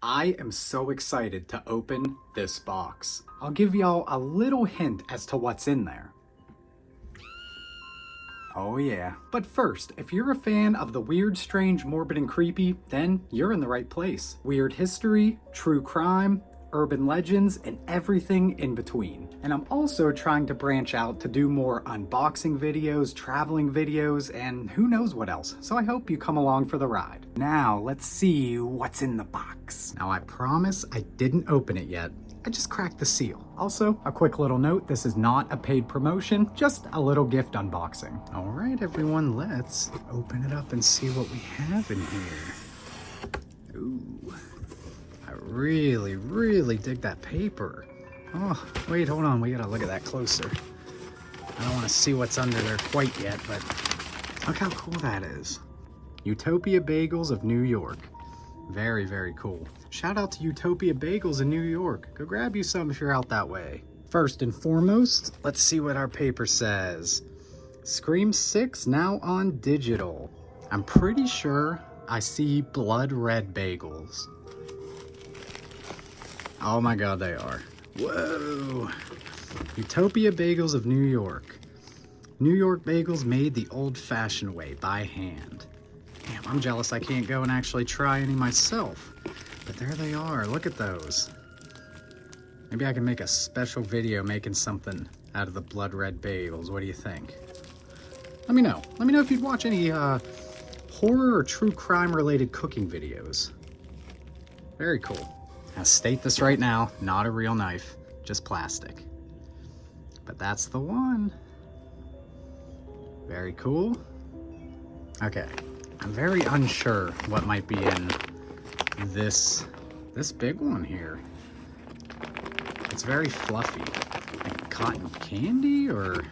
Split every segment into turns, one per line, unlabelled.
I am so excited to open this box. I'll give y'all a little hint as to what's in there. Oh yeah. But first, if you're a fan of the weird, strange, morbid, and creepy, then you're in the right place. Weird history, true crime, urban legends, and everything in between. And I'm also trying to branch out to do more unboxing videos, traveling videos, and who knows what else. So I hope you come along for the ride. Now, let's see what's in the box. Now, I promise I didn't open it yet. I just cracked the seal. Also, a quick little note, this is not a paid promotion, just a little gift unboxing. All right, everyone, let's open it up and see what we have in here. Ooh, I really dig that paper. Oh, wait, hold on, we gotta look at that closer. I don't wanna see what's under there quite yet, but look how cool that is. Utopia Bagels of New York. Very cool. Shout out to Utopia Bagels in New York. Go grab you some if you're out that way. First and foremost, let's see what our paper says. Scream 6 now on digital. I'm pretty sure I see blood red bagels. Oh my god, they are. Whoa. Utopia Bagels of New York. New York bagels made the old-fashioned way, by hand. Damn, I'm jealous I can't go and actually try any myself. But there they are, look at those. Maybe I can make a special video making something out of the blood red bagels. What do you think? Let me know. Let me know if you'd watch any horror or true crime related cooking videos. Very cool. I'll state this right now, not a real knife, just plastic. But that's the one. Very cool. Okay. I'm very unsure what might be in this big one here. It's very fluffy. Like cotton candy or...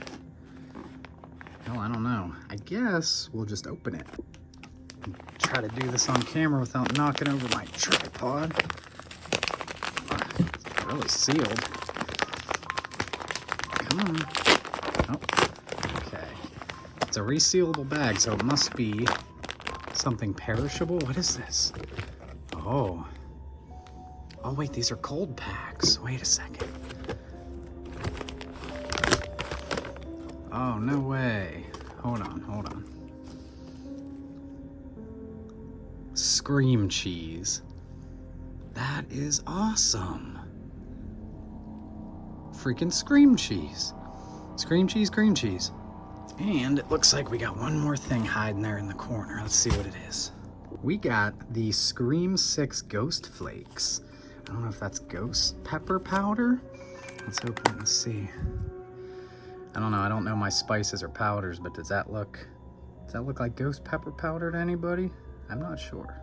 Hell, I don't know. I guess we'll just open it. Try to do this on camera without knocking over my tripod. It's really sealed. Come on. Oh, okay. It's a resealable bag, so it must be something perishable. What is this? Oh wait, these are cold packs. Wait a second. Oh, no way. Hold on. Scream cheese. That is awesome. Freaking scream cheese. Scream cheese, cream cheese. And it looks like we got one more thing hiding there in the corner. Let's see what it is. We got the Scream 6 Ghost Flakes. I don't know if that's ghost pepper powder. Let's open it and see. I don't know. I don't know my spices or powders, but does that look like ghost pepper powder to anybody? I'm not sure.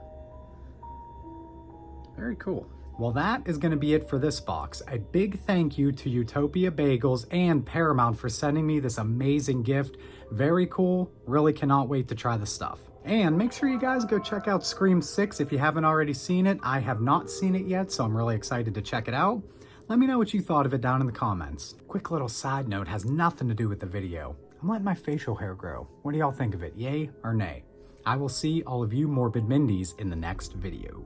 Very cool. Well, that is going to be it for this box. A big thank you to Utopia Bagels and Paramount for sending me this amazing gift. Very cool. Really cannot wait to try the stuff. And make sure you guys go check out Scream 6 if you haven't already seen it. I have not seen it yet, so I'm really excited to check it out. Let me know what you thought of it down in the comments. Quick little side note, has nothing to do with the video. I'm letting my facial hair grow. What do y'all think of it? Yay or nay? I will see all of you morbid Mindies in the next video.